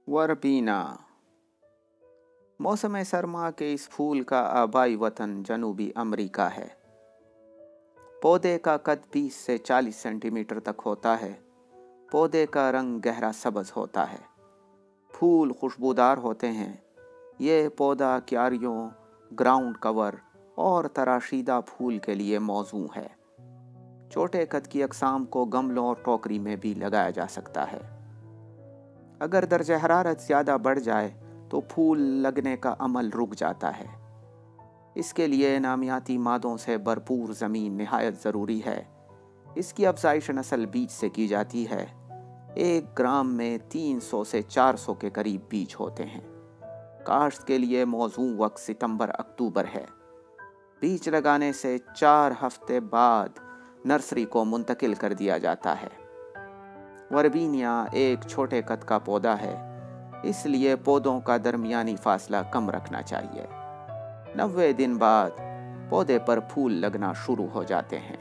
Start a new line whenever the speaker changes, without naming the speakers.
वर्बीना। मौसम सरमा के इस फूल का आबाई वतन जनूबी अमेरिका है। पौधे का कद 20 से 40 सेंटीमीटर तक होता है। पौधे का रंग गहरा सब्ज होता है। फूल खुशबूदार होते हैं। ये पौधा क्यारियों, ग्राउंड कवर और तराशीदा फूल के लिए मौजू है। छोटे कद की अक़साम को गमलों और टोकरी में भी लगाया जा सकता है। अगर दर्जा हरारत ज़्यादा बढ़ जाए तो फूल लगने का अमल रुक जाता है। इसके लिए नामियाती मादों से भरपूर ज़मीन निहायत ज़रूरी है। इसकी अफज़ाइश नस्ल बीज से की जाती है। 1 ग्राम में 300 से 400 के करीब बीज होते हैं। काश्त के लिए मौजू वक्त सितंबर अक्टूबर है। बीज लगाने से 4 हफ्ते बाद नर्सरी को मुंतकिल कर दिया जाता है। वर्बीनिया एक छोटे कद का पौधा है, इसलिए पौधों का दरमियानी फासला कम रखना चाहिए। 90 दिन बाद पौधे पर फूल लगना शुरू हो जाते हैं।